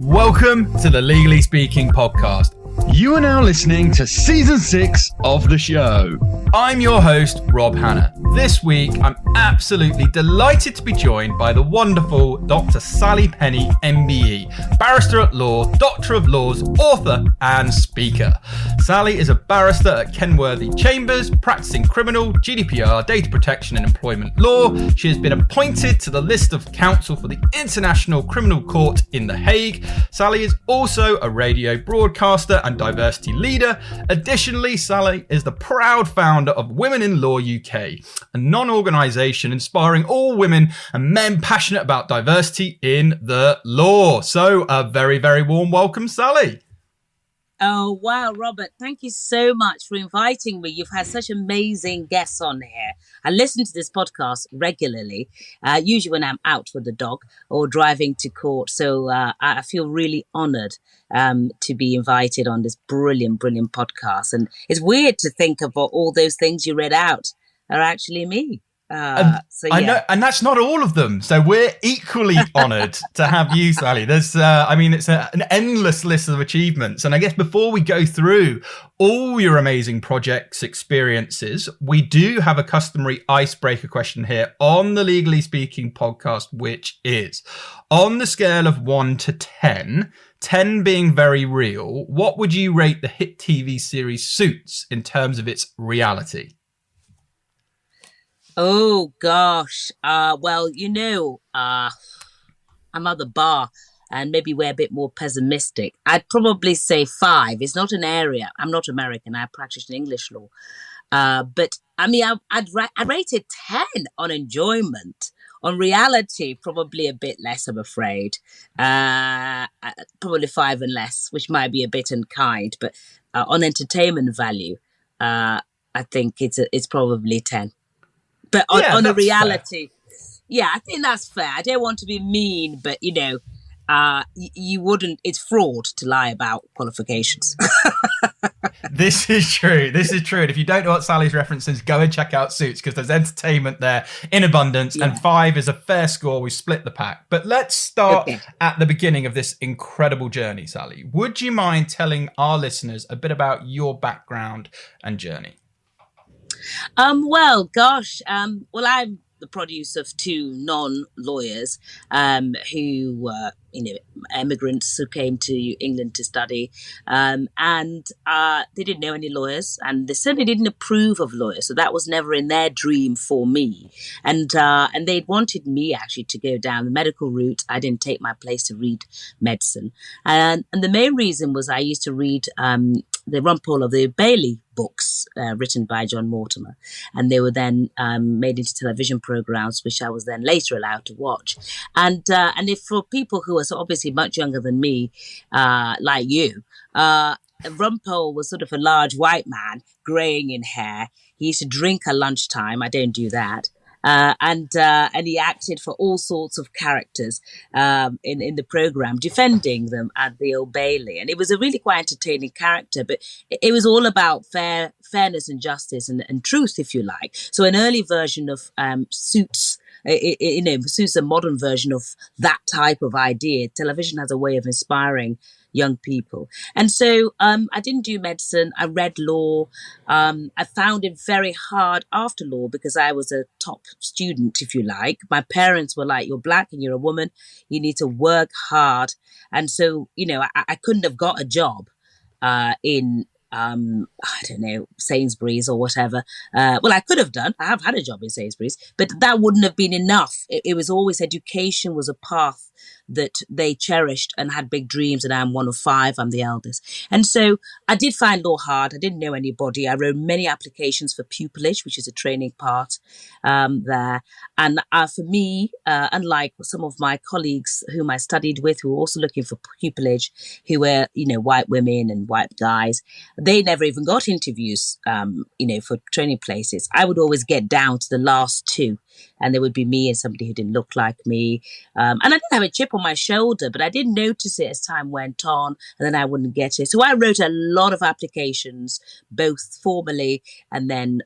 Welcome to the Legally Speaking podcast. You are now listening to season 6 of the show. I'm your host, Rob Hanna. This week, I'm absolutely delighted to be joined by the wonderful Dr. Sally Penni, MBE, barrister at law, doctor of laws, author, and speaker. Sally is a barrister at 𝐤𝐬𝐬𝐬𝐿, practicing criminal, GDPR, data protection, and employment law. She has been appointed to the list of counsel for the International Criminal Court in The Hague. Sally is also a radio broadcaster and diversity leader. Additionally, Sally is the proud founder of Women in Law UK, a non-organisation inspiring all women and men passionate about diversity in the law. So a very, very warm welcome, Sally. Oh, wow, Robert, thank you so much for inviting me. You've had such amazing guests on here. I listen to this podcast regularly, usually when I'm out with the dog or driving to court. So I feel really honoured to be invited on this brilliant, brilliant podcast. And it's weird to think about all those things you read out are actually me. I know, and that's not all of them. So we're equally honoured to have you, Sally. There's, it's an endless list of achievements. And I guess before we go through all your amazing projects, experiences, we do have a customary icebreaker question here on the Legally Speaking podcast, which is, on the scale of 1 to 10, 10 being very real, what would you rate the hit TV series Suits in terms of its reality? Oh, gosh. I'm at the bar and maybe we're a bit more pessimistic. I'd probably say 5. It's not an area. I'm not American. I practice in English law. I'd rate it 10 on enjoyment. On reality, probably a bit less, I'm afraid. Probably 5 and less, which might be a bit unkind. But on entertainment value, I think it's probably 10. But on a reality, fair. I think that's fair. I don't want to be mean, but you wouldn't. It's fraud to lie about qualifications. This is true. And if you don't know what Sally's references, go and check out Suits because there's entertainment there in abundance. Yeah. And 5 is a fair score. We split the pack. But let's start at the beginning of this incredible journey, Sally. Would you mind telling our listeners a bit about your background and journey? I'm the produce of 2 non-lawyers who were, immigrants who came to England to study, and they didn't know any lawyers, and they certainly didn't approve of lawyers. So that was never in their dream for me. And they wanted me actually to go down the medical route. I didn't take my place to read medicine, and the main reason was I used to read the Rumpole of the Bailey books written by John Mortimer, and they were then made into television programs, which I was then later allowed to watch. And if for people who are so obviously much younger than me, like you, Rumpole was sort of a large white man, greying in hair. He used to drink at lunchtime. I don't do that. And he acted for all sorts of characters in the program, defending them at the Old Bailey. And it was a really quite entertaining character, but it was all about fairness and justice and truth, if you like. So an early version of Suits, Suits a modern version of that type of idea. Television has a way of inspiring young people. And so I didn't do medicine. I read law. I found it very hard after law because I was a top student, if you like. My parents were like, you're black and you're a woman. You need to work hard. And so, I couldn't have got a job in Sainsbury's or whatever. I could have done. I have had a job in Sainsbury's, but that wouldn't have been enough. It was always education was a path that they cherished and had big dreams, and I'm one of 5. I'm the eldest. And so I did find law hard. I didn't know anybody. I wrote many applications for pupillage, which is a training part there. And for me, unlike some of my colleagues whom I studied with who were also looking for pupillage, who were, white women and white guys, they never even got interviews, for training places. I would always get down to the last 2. and there would be me and somebody who didn't look like me. And I didn't have a chip on my shoulder, but I did notice it as time went on, and then I wouldn't get it. So I wrote a lot of applications, both formally and then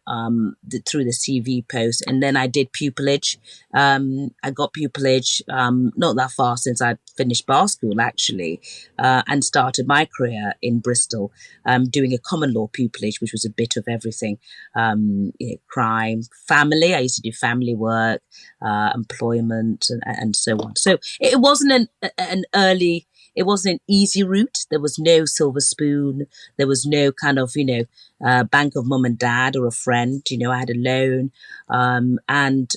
through the CV post. And then I did pupillage. I got pupillage not that far since I finished bar school, actually, and started my career in Bristol, doing a common law pupillage, which was a bit of everything, crime, family. I used to do family work, employment, and so on. So it wasn't it wasn't an easy route. There was no silver spoon. There was no kind of, bank of mum and dad or a friend. I had a loan. And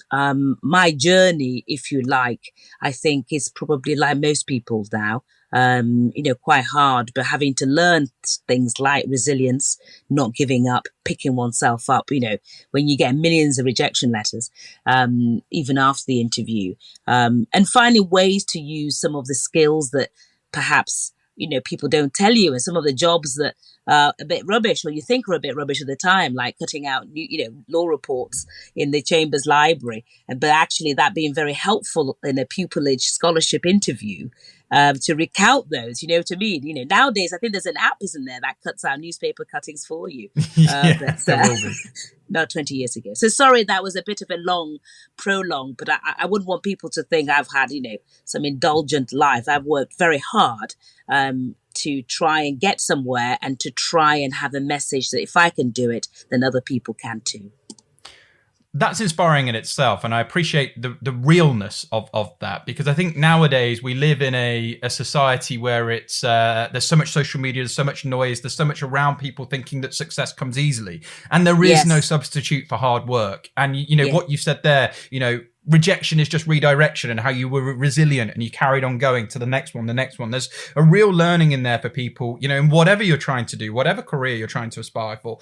my journey, if you like, I think is probably like most people's now. Quite hard, but having to learn things like resilience, not giving up, picking oneself up, when you get millions of rejection letters, even after the interview, and finding ways to use some of the skills that perhaps, people don't tell you, and some of the jobs that are a bit rubbish, or you think are a bit rubbish at the time, like cutting out, law reports in the Chambers Library, but actually that being very helpful in a pupillage scholarship interview, to recount those, to me, nowadays I think there's an app, isn't there, that cuts out newspaper cuttings for you. Not 20 years ago. So sorry, that was a bit of a long prolong, but I wouldn't want people to think I've had, some indulgent life. I've worked very hard to try and get somewhere, and to try and have a message that if I can do it, then other people can too. That's inspiring in itself, and I appreciate the realness of that, because I think nowadays we live in a society where it's there's so much social media, there's so much noise, there's so much around people thinking that success comes easily, and there is no substitute for hard work. And what you said there, rejection is just redirection, and how you were resilient and you carried on going to the next one. There's a real learning in there for people, in whatever you're trying to do, whatever career you're trying to aspire for,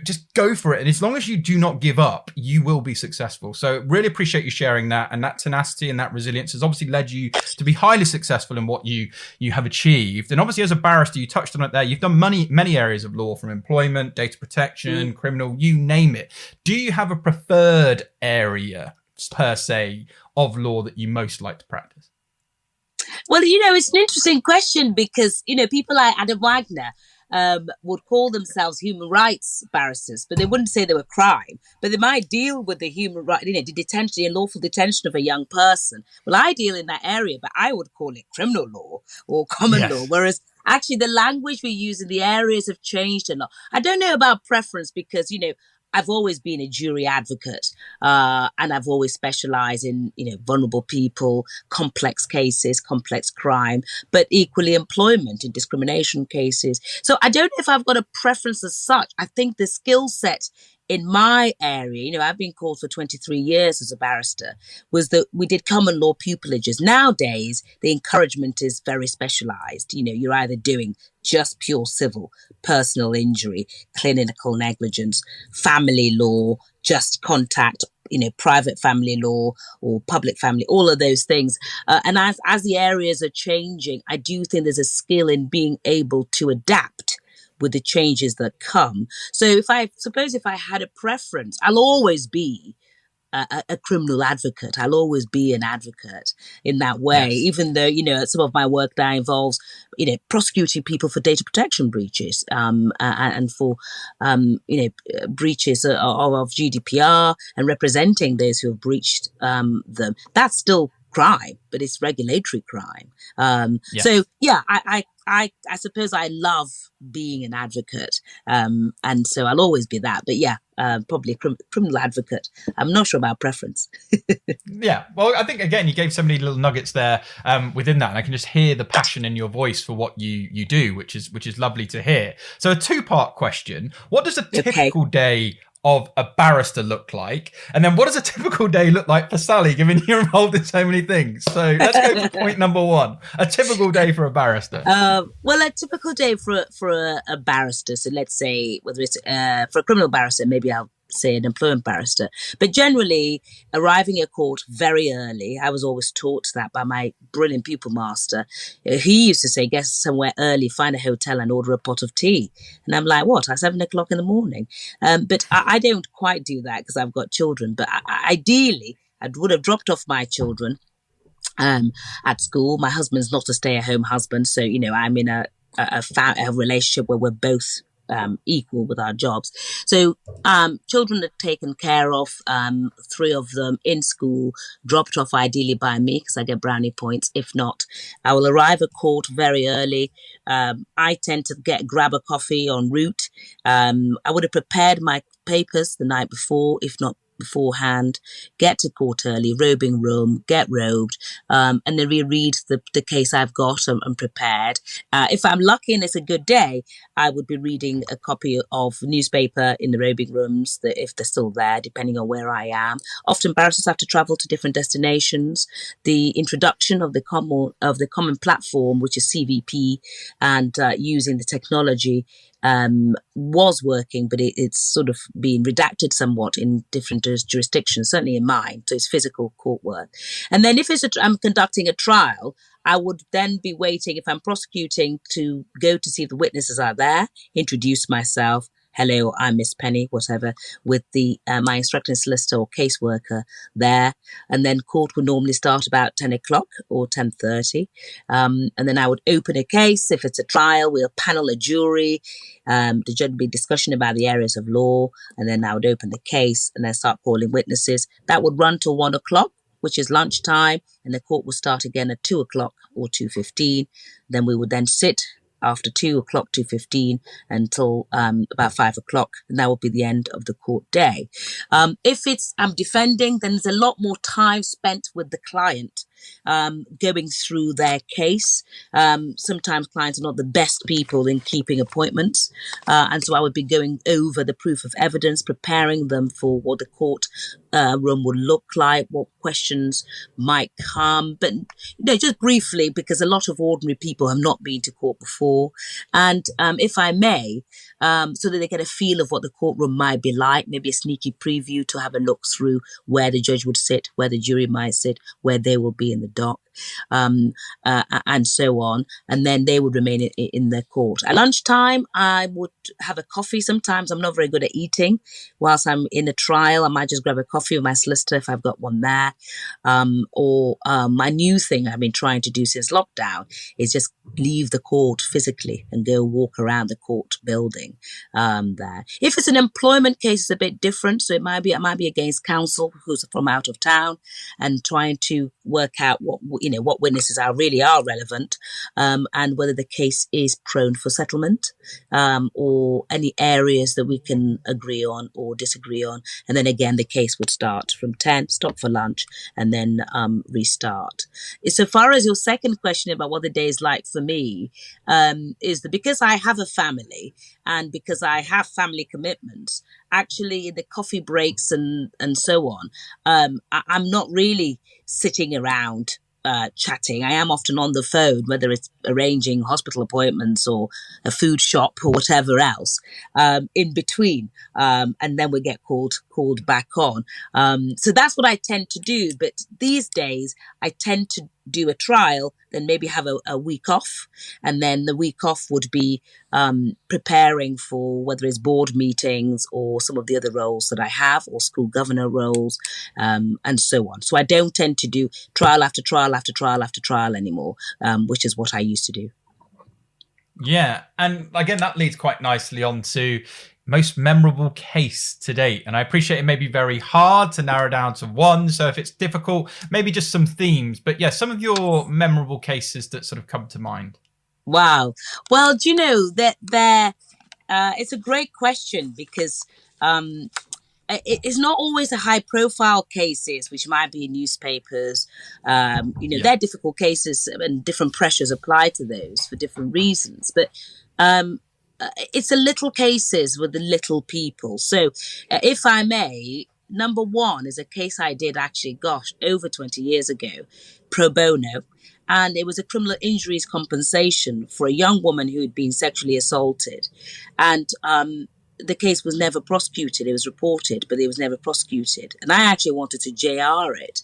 just go for it. And as long as you do not give up, you will be successful. So really appreciate you sharing that, and that tenacity and that resilience has obviously led you to be highly successful in what you have achieved. And obviously as a barrister, you touched on it there, you've done many areas of law, from employment, data protection, criminal, you name it. Do you have a preferred area per se of law that you most like to practice? Well, it's an interesting question, because people like Adam Wagner would call themselves human rights barristers, but they wouldn't say they were crime, but they might deal with the human right, the detention, the unlawful detention of a young person. Well, I deal in that area, but I would call it criminal law or common law, whereas actually the language we use in the areas have changed a lot. I don't know about preference, because I've always been a jury advocate, and I've always specialized in, vulnerable people, complex cases, complex crime, but equally employment and discrimination cases. So I don't know if I've got a preference as such. I think the skill set in my area, I've been called for 23 years as a barrister, was that we did common law pupillages. Nowadays, the encouragement is very specialized. You're either doing just pure civil, personal injury, clinical negligence, family law, just contact, private family law or public family, all of those things. And as the areas are changing, I do think there's a skill in being able to adapt with the changes that come. So if I had a preference, I'll always be a criminal advocate. I'll always be an advocate in that way, even though, some of my work now involves, prosecuting people for data protection breaches, and for, breaches of GDPR, and representing those who have breached them. That's still crime, but it's regulatory crime. So yeah, I suppose I love being an advocate, and so I'll always be that. But yeah, probably a criminal advocate. I'm not sure about preference. Yeah, well, I think again you gave so many little nuggets there within that, and I can just hear the passion in your voice for what you do, which is lovely to hear. So a two-part question: what does a typical day of a barrister look like, and then what does a typical day look like for Sally, given you're involved in so many things? So let's go for point number one: a typical day for a barrister. Well, a typical day for a barrister, so let's say whether it's for a criminal barrister, maybe I'll say an employment barrister, but generally arriving at court very early. I was always taught that by my brilliant pupil master. He used to say, get somewhere early, find a hotel and order a pot of tea. And I'm like, what, at 7 o'clock in the morning? But I don't quite do that because I've got children. But ideally, I would have dropped off my children at school. My husband's not a stay-at-home husband, so I'm in a relationship where we're both equal with our jobs. So children are taken care of, 3 of them in school, dropped off ideally by me because I get brownie points. If not, I will arrive at court very early. I tend to grab a coffee en route. I would have prepared my papers the night before, if not beforehand, get to court early, robing room, get robed, and then reread the case I've got and prepared. If I'm lucky and it's a good day, I would be reading a copy of newspaper in the robing rooms, if they're still there, depending on where I am. Often barristers have to travel to different destinations. The introduction of the common platform, which is CVP, and using the technology was working, but it's sort of been redacted somewhat in different jurisdictions, certainly in mine. So it's physical court work. And then if I'm conducting a trial, I would then be waiting, if I'm prosecuting, to go to see if the witnesses are there, introduce myself. Hello, I'm Miss Penny, whatever, with my instructing solicitor or caseworker there. And then court would normally start about 10 o'clock or 10:30. And then I would open a case. If it's a trial, we'll panel a jury. The judge would be discussion about the areas of law. And then I would open the case and then start calling witnesses. That would run till 1 o'clock, which is lunchtime. And the court will start again at 2 o'clock or 2:15. Then we would then sit after 2 o'clock, 2:15 until about 5 o'clock. And that will be the end of the court day. If I'm defending, then there's a lot more time spent with the client, going through their case. Sometimes clients are not the best people in keeping appointments. And so I would be going over the proof of evidence, preparing them for what the court room would look like, what questions might come. But just briefly, because a lot of ordinary people have not been to court before. And if I may, so that they get a feel of what the courtroom might be like, maybe a sneaky preview to have a look through where the judge would sit, where the jury might sit, where they will be in the dock, and so on. And then they would remain in their court. At lunchtime, I would have a coffee. Sometimes I'm not very good at eating. Whilst I'm in a trial, I might just grab a coffee with my solicitor if I've got one there. Or my new thing I've been trying to do since lockdown is just leave the court physically and go walk around the court building there. If it's an employment case, it's a bit different. So it might be against counsel who's from out of town and trying to work out what witnesses really are relevant, and whether the case is prone for settlement, or any areas that we can agree on or disagree on. And then again, the case would start from 10, stop for lunch, and then restart. So far as your second question about what the day is like for me, is that because I have a family and because I have family commitments, actually the coffee breaks and so on, I'm not really sitting around chatting. I am often on the phone, whether it's arranging hospital appointments or a food shop or whatever else, in between. And then we get called back on. So that's what I tend to do. But these days, I tend to do a trial, then maybe have a week off. And then the week off would be preparing for whether it's board meetings or some of the other roles that I have, or school governor roles, and so on. So I don't tend to do trial after trial after trial after trial anymore, which is what I used to do. Yeah. And again, that leads quite nicely on to most memorable case to date. And I appreciate it may be very hard to narrow down to one. So if it's difficult, maybe just some themes. But yeah, some of your memorable cases that sort of come to mind. Wow. Well, do you know that it's a great question because it's not always the high profile cases, which might be in newspapers. They're difficult cases and different pressures apply to those for different reasons. But it's the little cases with the little people. So if I may, number one is a case I did actually, over 20 years ago, pro bono. And it was a criminal injuries compensation for a young woman who had been sexually assaulted. And the case was never prosecuted. It was reported, but it was never prosecuted. And I actually wanted to JR it,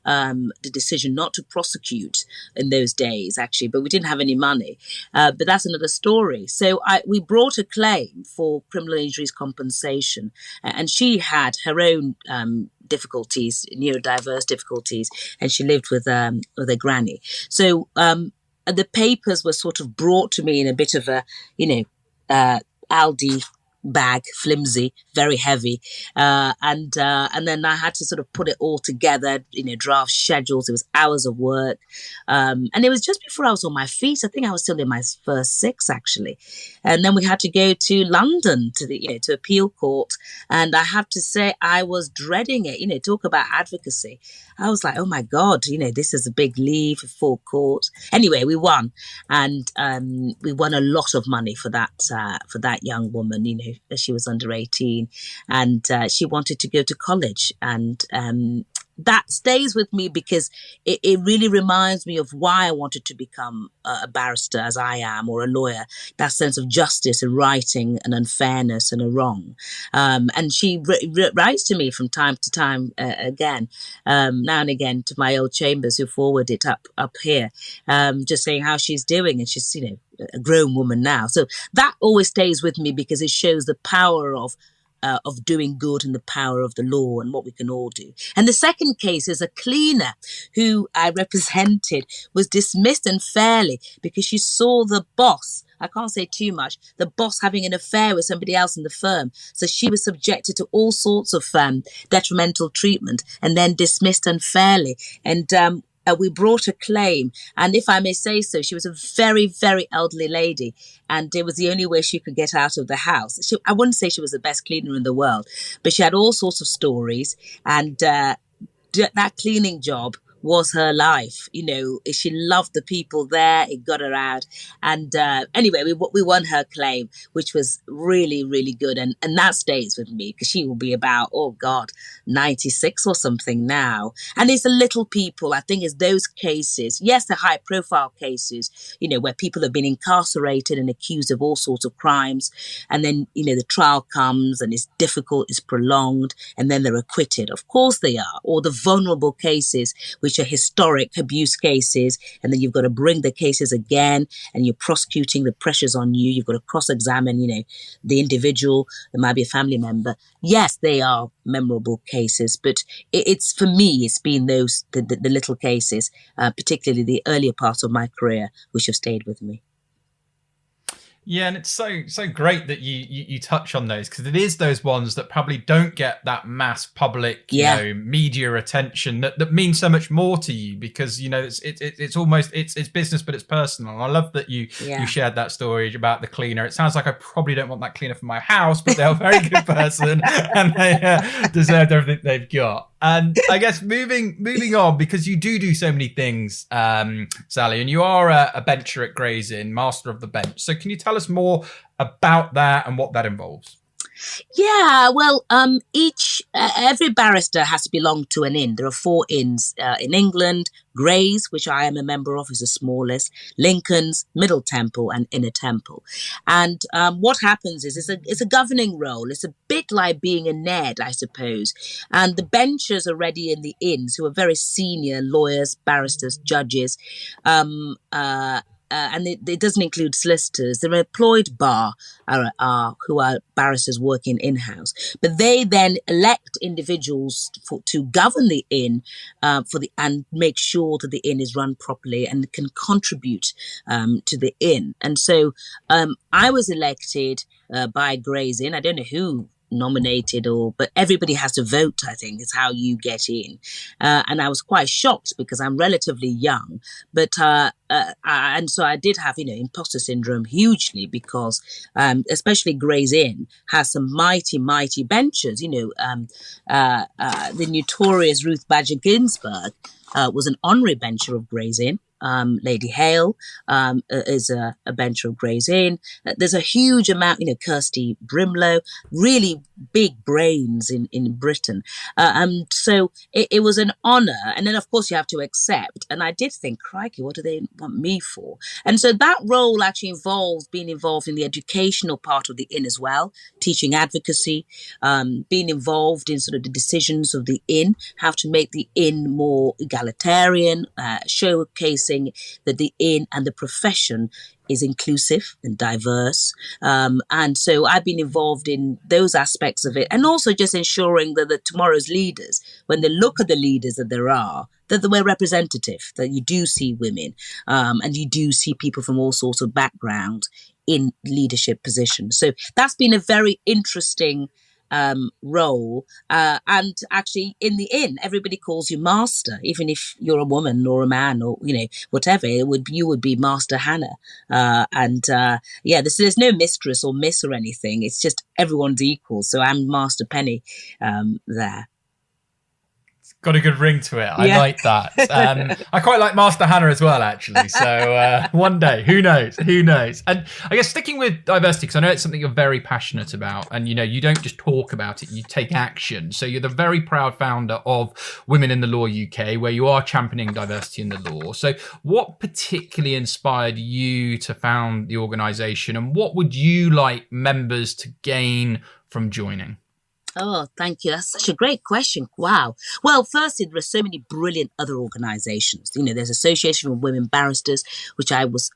the decision not to prosecute in those days, actually, but we didn't have any money. But that's another story. So we brought a claim for criminal injuries compensation, and she had her own difficulties, neurodiverse difficulties, and she lived with her granny. So the papers were sort of brought to me in a bit of a, Aldi bag, flimsy, very heavy, and then I had to sort of put it all together, draft schedules. It was hours of work, and it was just before I was on my feet. I think I was still in my first 6, actually, and then we had to go to London to appeal court, and I have to say I was dreading it. Talk about advocacy. I was like, oh my God, this is a big leave for court. Anyway, we won, and we won a lot of money for that young woman. She was under 18, and she wanted to go to college, and that stays with me because it really reminds me of why I wanted to become a barrister, as I am, or a lawyer. That sense of justice and righting and unfairness and a wrong. And she writes to me from time to time again, now and again, to my old chambers who forward it up here, just saying how she's doing, and she's a grown woman now. So that always stays with me because it shows the power of doing good and the power of the law and what we can all do. And the second case is a cleaner who I represented was dismissed unfairly because she saw the boss, I can't say too much, the boss having an affair with somebody else in the firm. So she was subjected to all sorts of detrimental treatment and then dismissed unfairly. And we brought a claim, and if I may say so, she was a very, very elderly lady, and it was the only way she could get out of the house. I wouldn't say she was the best cleaner in the world, but she had all sorts of stories, and that cleaning job was her life. She loved the people there. It got her out. And anyway, we won her claim, which was really, really good. And that stays with me because she will be about, 96 or something now. And it's the little people, I think, it's those cases. Yes, the high profile cases, where people have been incarcerated and accused of all sorts of crimes. And then, the trial comes and it's difficult, it's prolonged, and then they're acquitted. Of course they are. Or the vulnerable cases, which are historic abuse cases, and then you've got to bring the cases again, and you're prosecuting, the pressure's on you, you've got to cross-examine, the individual, there might be a family member. Yes, they are memorable cases, but it's for me, it's been those, the little cases, particularly the earlier parts of my career, which have stayed with me. Yeah, and it's so great that you touch on those, because it is those ones that probably don't get that mass public, media attention that means so much more to you, because it's almost it's business, but it's personal. And I love that you shared that story about the cleaner. It sounds like I probably don't want that cleaner for my house, but they're a very good person and they deserved everything they've got. And I guess moving on, because you do so many things, Sally, and you are a bencher at 𝐥𝐬𝐬𝐬𝐻, Master of the Bench. So can you tell us more about that and what that involves? Yeah, well, every barrister has to belong to an inn. There are 4 inns in England: 𝐥𝐬𝐬𝐬𝐻, which I am a member of, is the smallest, Lincoln's, Middle Temple, and Inner Temple. And what happens is it's a governing role. It's a bit like being a NED, I suppose. And the benchers already in the inns, who are very senior lawyers, barristers, judges, and it doesn't include solicitors. The employed bar who are barristers working in-house, but they then elect individuals to govern the inn and make sure that the inn is run properly and can contribute to the inn. And so I was elected by 𝐥𝐬𝐬𝐬𝐻. I don't know who nominated but everybody has to vote, I think, is how you get in. And I was quite shocked because I'm relatively young, but and so I did have, imposter syndrome hugely, because especially 𝐥𝐬𝐬𝐬𝐻 has some mighty benchers. The notorious Ruth Bader Ginsburg was an honorary bencher of 𝐥𝐬𝐬𝐬𝐻. Lady Hale is a bencher of Gray's Inn. There's a huge amount, Kirsty Brimlow, really big brains in Britain. So it was an honour. And then, of course, you have to accept. And I did think, crikey, what do they want me for? And so that role actually involves being involved in the educational part of the inn as well, teaching advocacy, being involved in sort of the decisions of the inn, how to make the inn more egalitarian, showcasing that the inn and the profession is inclusive and diverse. And so I've been involved in those aspects of it, and also just ensuring that the tomorrow's leaders, when they look at the leaders that there are, that we're representative, that you do see women, and you do see people from all sorts of backgrounds in leadership positions. So that's been a very interesting role. And actually in the inn, everybody calls you master, even if you're a woman or a man or, whatever, you would be Master Hannah. There's no mistress or miss or anything. It's just everyone's equal. So I'm Master Penni there. Got a good ring to it. I like that. I quite like Master Hannah as well, actually. So one day, who knows? And I guess sticking with diversity, because I know it's something you're very passionate about, and you don't just talk about it, you take action. So you're the very proud founder of Women in the Law UK, where you are championing diversity in the law. So what particularly inspired you to found the organisation, and what would you like members to gain from joining? Oh, thank you. That's such a great question. Wow. Well, firstly, there are so many brilliant other organisations. There's Association of Women Barristers, which I was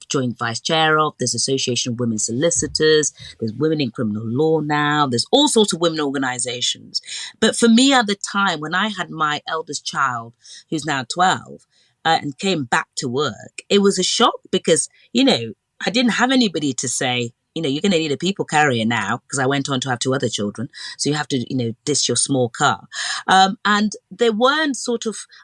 joint vice chair of. There's Association of Women Solicitors. There's Women in Criminal Law now. There's all sorts of women organisations. But for me at the time, when I had my eldest child, who's now 12, and came back to work, it was a shock because, I didn't have anybody to say, you're going to need a people carrier now, because I went on to have 2 other children. So you have to, dish your small car. And there weren't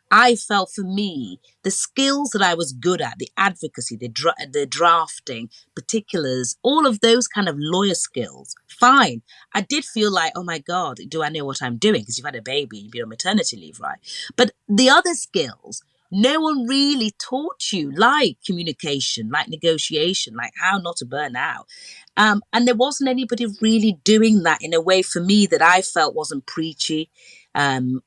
I felt for me, the skills that I was good at, the advocacy, the drafting, particulars, all of those kind of lawyer skills, fine. I did feel like, oh my God, do I know what I'm doing? Because you've had a baby, you've been on maternity leave, right? But the other skills, no one really taught you, like communication, like negotiation, like how not to burn out. And there wasn't anybody really doing that in a way for me that I felt wasn't preachy,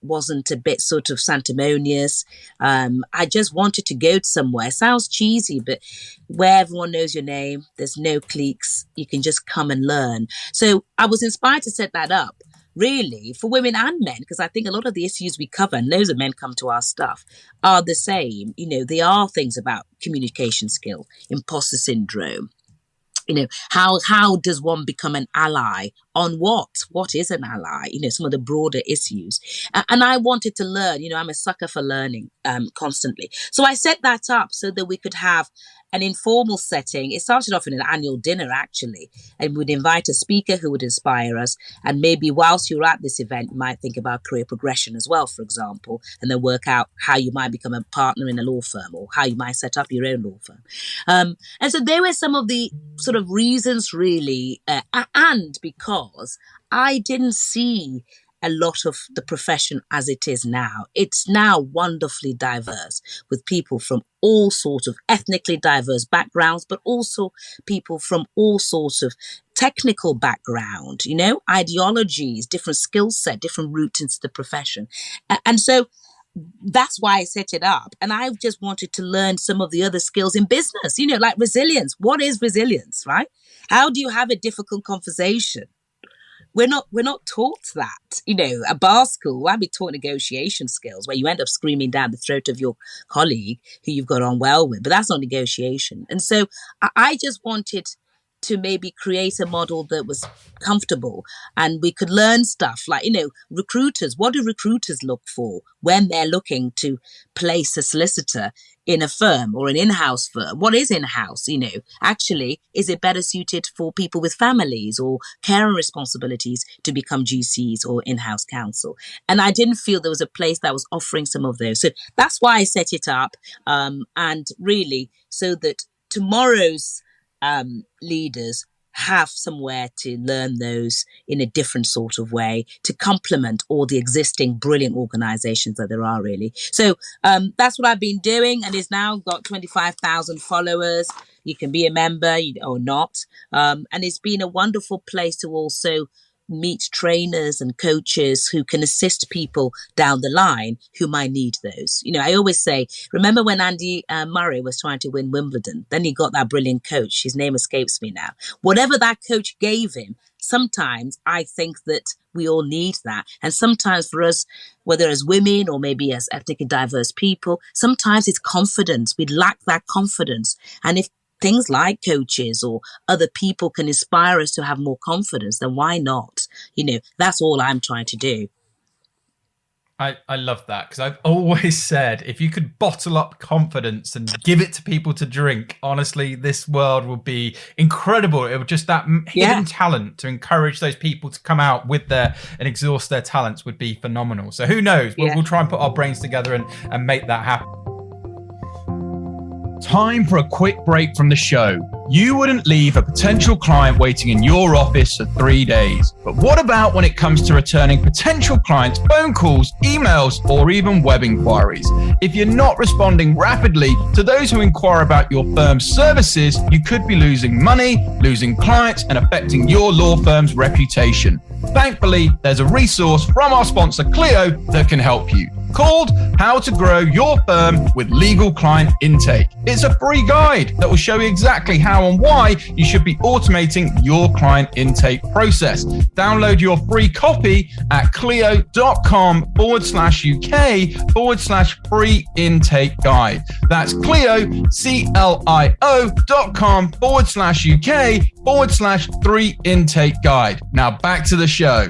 wasn't a bit sort of sanctimonious. I just wanted to go to somewhere. Sounds cheesy, but where everyone knows your name, there's no cliques, you can just come and learn. So I was inspired to set that up, really, for women and men, because I think a lot of the issues we cover, and loads of men come to our stuff, are the same. They are things about communication skill, imposter syndrome. How does one become an ally? On what? What is an ally? Some of the broader issues. And I wanted to learn. I'm a sucker for learning constantly. So I set that up so that we could have an informal setting. It started off in an annual dinner, actually, and we'd invite a speaker who would inspire us. And maybe whilst you're at this event, you might think about career progression as well, for example, and then work out how you might become a partner in a law firm, or how you might set up your own law firm. And so there were some of the sort of reasons, really, and because I didn't see a lot of the profession as it is now. It's now wonderfully diverse, with people from all sorts of ethnically diverse backgrounds, but also people from all sorts of technical background, ideologies, different skill set, different routes into the profession. And so that's why I set it up. And I just wanted to learn some of the other skills in business, like resilience. What is resilience, right? How do you have a difficult conversation? We're not taught that, at bar school. I'd be taught negotiation skills, where you end up screaming down the throat of your colleague who you've got on well with, but that's not negotiation. And so I just wanted to maybe create a model that was comfortable, and we could learn stuff like, recruiters. What do recruiters look for when they're looking to place a solicitor in a firm or an in-house firm? What is in-house? Actually, is it better suited for people with families or care responsibilities to become GCs or in-house counsel? And I didn't feel there was a place that was offering some of those. So that's why I set it up. And really, so that tomorrow's leaders have somewhere to learn those in a different sort of way to complement all the existing brilliant organizations that there are, really. So that's what I've been doing, and it's now got 25,000 followers. You can be a member or not. And it's been a wonderful place to also meet trainers and coaches who can assist people down the line who might need those. I always say, remember when Andy Murray was trying to win Wimbledon? Then he got that brilliant coach. His name escapes me now. Whatever that coach gave him, sometimes I think that we all need that. And sometimes for us, whether as women or maybe as ethnically diverse people, sometimes it's confidence. We lack that confidence. And if things like coaches or other people can inspire us to have more confidence, then why not? That's all I'm trying to do. I love that, because I've always said if you could bottle up confidence and give it to people to drink, honestly, this world would be incredible. It would just that hidden talent to encourage those people to come out with and exhaust their talents would be phenomenal. So who knows? We'll try and put our brains together and make that happen. Time for a quick break from the show. You wouldn't leave a potential client waiting in your office for 3 days. But what about when it comes to returning potential clients' phone calls, emails, or even web inquiries? If you're not responding rapidly to those who inquire about your firm's services, you could be losing money, losing clients, and affecting your law firm's reputation. Thankfully, there's a resource from our sponsor, 𝐤𝐤, that can help you, called How to Grow Your Firm with Legal Client Intake. It's a free guide that will show you exactly how and why you should be automating your client intake process. Download your free copy at 𝐤𝐤.com/UK/free intake guide. That's 𝐤𝐤, CLIO.com/UK/free intake guide. Now back to the show.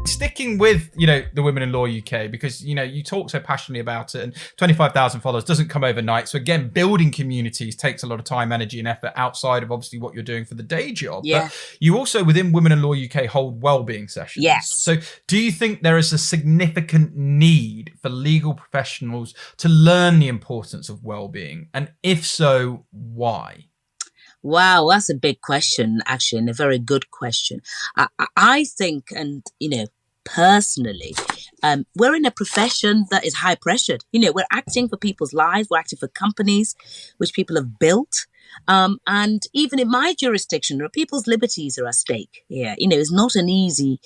Sticking with, the Women in Law UK, because, you talk so passionately about it, and 25,000 followers doesn't come overnight. So again, building communities takes a lot of time, energy and effort outside of obviously what you're doing for the day job. Yeah. But you also within Women in Law UK hold wellbeing sessions. Yes. So do you think there is a significant need for legal professionals to learn the importance of wellbeing? And if so, why? Wow, that's a big question, actually, and a very good question. I think, and, personally, we're in a profession that is high pressured. We're acting for people's lives. We're acting for companies which people have built. And even in my jurisdiction, people's liberties are at stake here. It's not an easy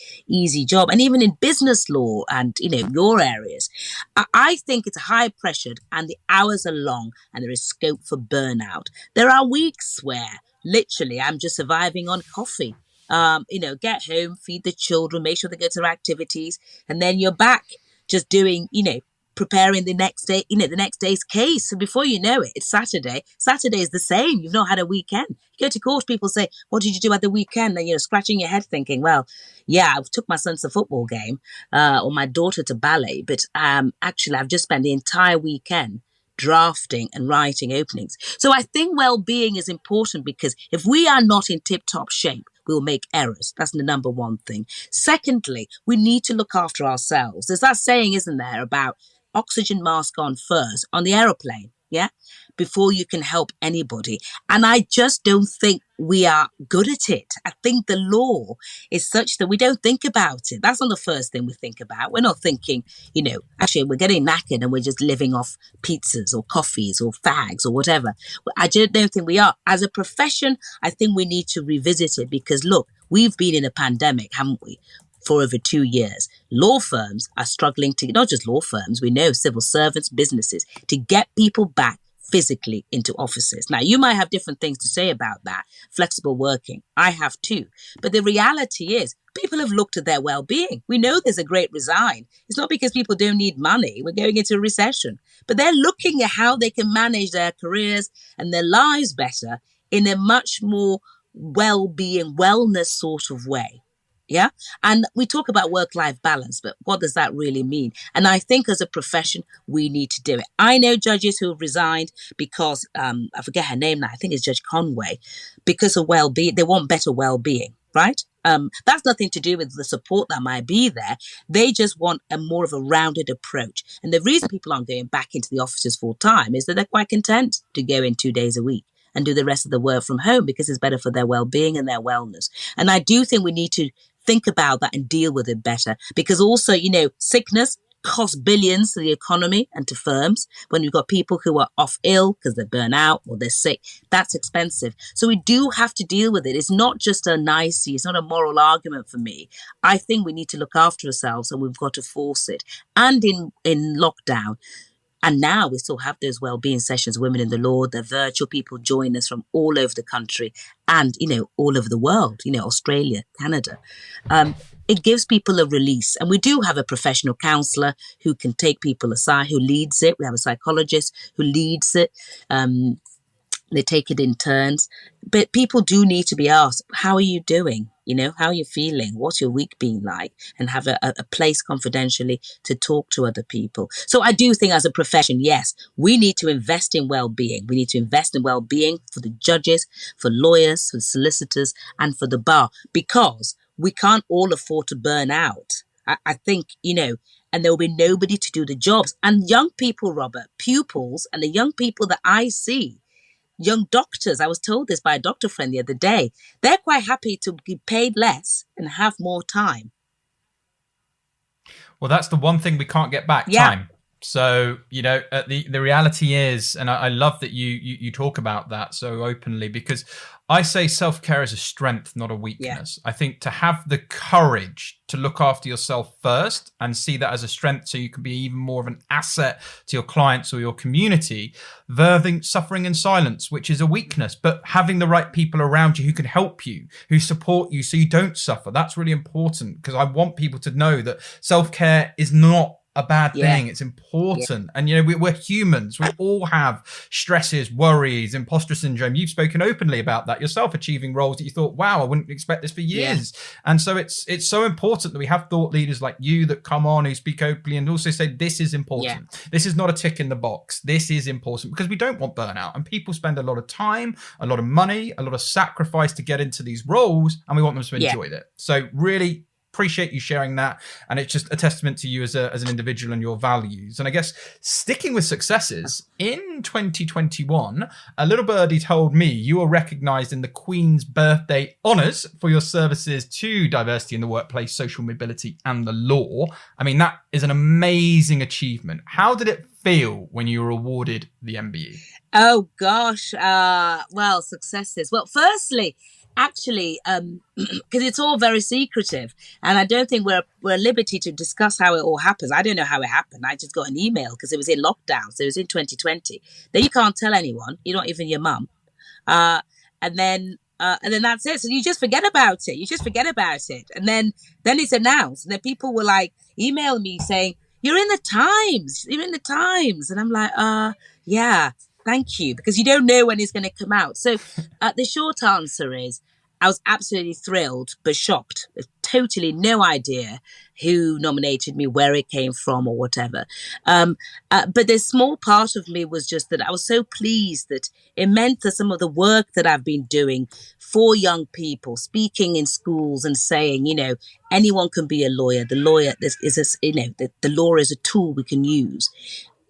job. And even in business law and, your areas, I think it's high pressured and the hours are long and there is scope for burnout. There are weeks where literally I'm just surviving on coffee. Get home, feed the children, make sure they go to their activities, and then you're back just doing, preparing the next day, the next day's case. So before you know it, it's Saturday. Saturday is the same. You've not had a weekend. You go to court, people say, what did you do at the weekend? And you're scratching your head thinking, well, I took my son to a football game or my daughter to ballet. But actually, I've just spent the entire weekend drafting and writing openings. So I think well-being is important, because if we are not in tip-top shape, we'll make errors. That's the number one thing. Secondly, we need to look after ourselves. There's that saying, isn't there, about oxygen mask on first on the aeroplane, before you can help anybody. And I just don't think we are good at it. I think the law is such that we don't think about it. That's not the first thing we think about. We're not thinking, actually we're getting knackered and we're just living off pizzas or coffees or fags or whatever. I just don't think we are. As a profession, I think we need to revisit it, because look, we've been in a pandemic, haven't we? For over 2 years. Law firms are struggling to, not just law firms, we know civil servants, businesses, to get people back physically into offices. Now, you might have different things to say about that. Flexible working. I have too. But the reality is, people have looked at their well-being. We know there's a great resign. It's not because people don't need money. We're going into a recession. But they're looking at how they can manage their careers and their lives better in a much more well-being, wellness sort of way. Yeah. And we talk about work-life balance, but what does that really mean? And I think as a profession, we need to do it. I know judges who have resigned because, I forget her name now, I think it's Judge Conway, because of well-being. They want better well-being, right? That's nothing to do with the support that might be there. They just want a more of a rounded approach. And the reason people aren't going back into the offices full time is that they're quite content to go in 2 days a week. and do the rest of the work from home because it's better for their well-being and their wellness. And I do think we need to think about that and deal with it better, because also, sickness costs billions to the economy and to firms. When you've got people who are off ill because they're burnt out or they're sick, that's expensive. So we do have to deal with it. It's not just a nicety. It's not a moral argument for me. I think we need to look after ourselves, and we've got to force it. And in lockdown, and now we still have those well-being sessions, Women in the Law. They're virtual. People join us from all over the country and, all over the world, Australia, Canada. It gives people a release. And we do have a professional counsellor who can take people aside, who leads it. We have a psychologist who leads it. They take it in turns. But people do need to be asked, how are you doing? How are you feeling? What's your week been like? And have a place confidentially to talk to other people. So I do think as a profession, yes, we need to invest in well-being. We need to invest in well-being for the judges, for lawyers, for solicitors, and for the bar, because we can't all afford to burn out. I think, and there will be nobody to do the jobs. And young people, Robert, pupils, and the young people that I see, young doctors, I was told this by a doctor friend the other day, they're quite happy to be paid less and have more time. Well, that's the one thing we can't get back, time. So, the reality is, and I love that you talk about that so openly, because I say self-care is a strength, not a weakness. I think to have the courage to look after yourself first and see that as a strength so you can be even more of an asset to your clients or your community, versus suffering in silence, which is a weakness, but having the right people around you who can help you, who support you so you don't suffer. That's really important, because I want people to know that self-care is not a bad thing. It's important. And, we're humans. We all have stresses, worries, imposter syndrome. You've spoken openly about that yourself, achieving roles that you thought, wow, I wouldn't expect this for years. And so it's so important that we have thought leaders like you that come on, who speak openly and also say, this is important. This is not a tick in the box. This is important, because we don't want burnout. And people spend a lot of time, a lot of money, a lot of sacrifice to get into these roles, and we want them to enjoy it. So really appreciate you sharing that, and it's just a testament to you as an individual and your values. And I guess sticking with successes, in 2021, a little birdie told me you were recognized in the Queen's Birthday Honours for your services to diversity in the workplace, social mobility, and the law. I mean, that is an amazing achievement. How did it feel when you were awarded the MBE? Oh gosh, well, successes. Well, firstly, actually, because it's all very secretive, and I don't think we're at liberty to discuss how it all happens. I don't know how it happened. I just got an email because it was in lockdown, so it was in 2020. Then you can't tell anyone. You're not even your mum, and then that's it. So you just forget about it. And then it's announced, and then people were like email me saying, "You're in the Times. And I'm like, yeah. Thank you, because you don't know when it's going to come out. So the short answer is I was absolutely thrilled, but shocked. Totally no idea who nominated me, where it came from or whatever. But the small part of me was just that I was so pleased that it meant that some of the work that I've been doing for young people, speaking in schools and saying, anyone can be a lawyer. The lawyer the law is a tool we can use,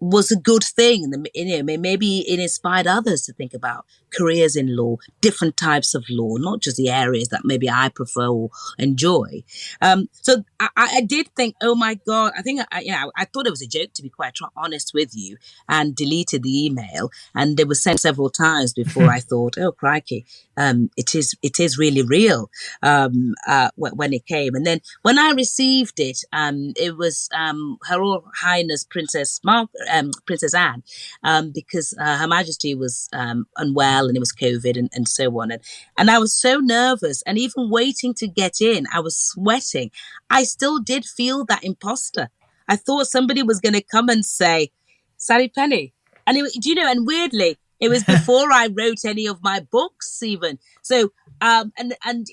was a good thing. And maybe it inspired others to think about careers in law, different types of law, not just the areas that maybe I prefer or enjoy. So I did think, oh my God, I thought it was a joke, to be quite honest with you, and deleted the email. And it was sent several times before I thought, oh crikey, it is really real when it came. And then when I received it, it was Her Royal Highness Princess Anne, because Her Majesty was unwell and it was COVID and so on. And I was so nervous, and even waiting to get in, I was sweating. I still did feel that imposter. I thought somebody was going to come and say, Sally Penni. And and weirdly, it was before I wrote any of my books even. So, and